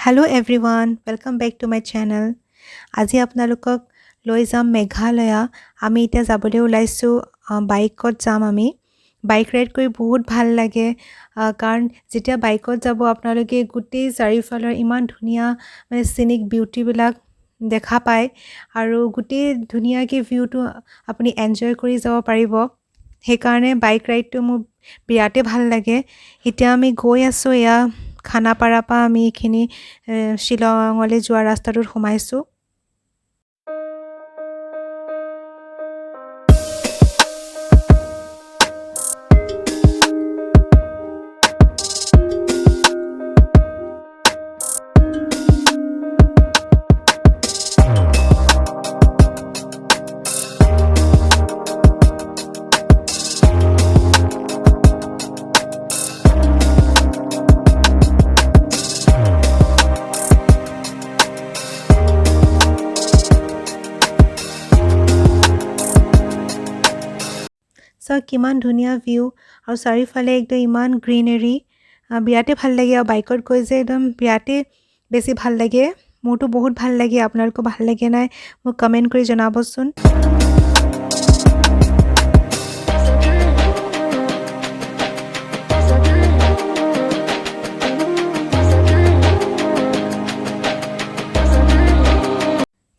Hello everyone, welcome back to my channel. আজি আপোনালোকক লৈ যাম মেঘালয়া। আমি এতিয়া যাবলৈ ওলাইছো বাইকত যাম আমি। বাইক ৰাইড কৰি বহুত ভাল লাগে কাৰণ যেতিয়া বাইকত যাব আপোনালোকে গোটেই চাৰিওফালৰ ইমান ধুনীয়া মানে সিনিক বিউটি বিলাক দেখা পায় আৰু গোটেই ধুনীয়াকৈ ভিউটো আপুনি এনজয় কৰি যাব পাৰিব। সেইকাৰণে বাইক ৰাইডটো মোৰ বিৰাতে ভাল লাগে। এতিয়া আমি গৈ আছো এয়া খানাপাৰা পৰা আমি এইখিনি শিলঙলৈ যোৱা ৰাস্তাটোত সোমাইছো। So কিমান ধুনীয়া ভিউ আৰু চাৰিওফালে একদম ইমান গ্ৰীনাৰী বিৰাতে ভাল লাগে আৰু বাইকত গৈ যে একদম বিৰাতে বেছি ভাল লাগে। মোৰতো বহুত ভাল লাগে, আপোনালোকৰ ভাল লাগে নাই মোক কমেন্ট কৰি জনাবচোন।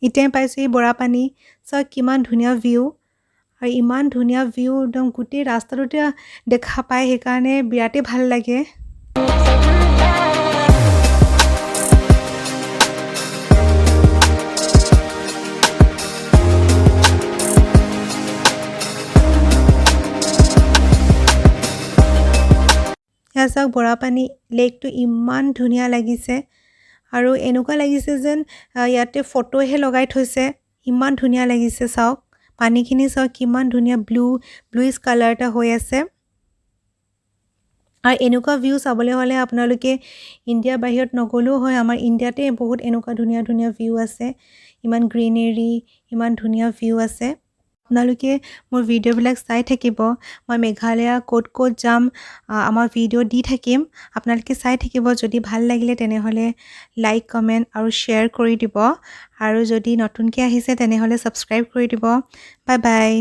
এতিয়া পাইছো এই বৰাপানী। So কিমান ধুনীয়া ভিউ আৰু ইমান ধুনীয়া ভিউ একদম গোটেই ৰাস্তাটোতে দেখা পায়, সেইকাৰণে বিৰাতে ভাল লাগে। এয়া চাওক বৰাপানী লেকটো ইমান ধুনীয়া লাগিছে আৰু এনেকুৱা লাগিছে যেন ইয়াতে ফটোহে লগাই থৈছে। ইমান ধুনীয়া লাগিছে চাওক, পানীখিনি চাওক কিমান ধুনীয়া ব্লুইছ কালাৰ এটা হৈ আছে। আৰু এনেকুৱা ভিউ চাবলৈ হ'লে আপোনালোকে ইণ্ডিয়াৰ বাহিৰত নগলেও হয়, আমাৰ ইণ্ডিয়াতে বহুত এনেকুৱা ধুনীয়া ধুনীয়া ভিউ আছে। ইমান গ্ৰীনাৰী, ইমান ধুনীয়া ভিউ আছে। আপোনালোকে মোৰ ভিডিঅ'বিলাক চাই থাকিব। মই মেঘালয়া ক'ত ক'ত যাম আমাৰ ভিডিঅ' দি থাকিম, আপোনালোকে চাই থাকিব। যদি ভাল লাগিলে তেনেহ'লে লাইক, কমেণ্ট আৰু শ্বেয়াৰ কৰি দিব, আৰু যদি নতুনকৈ আহিছে তেনেহ'লে ছাবস্ক্ৰাইব কৰি দিব। Bye bye.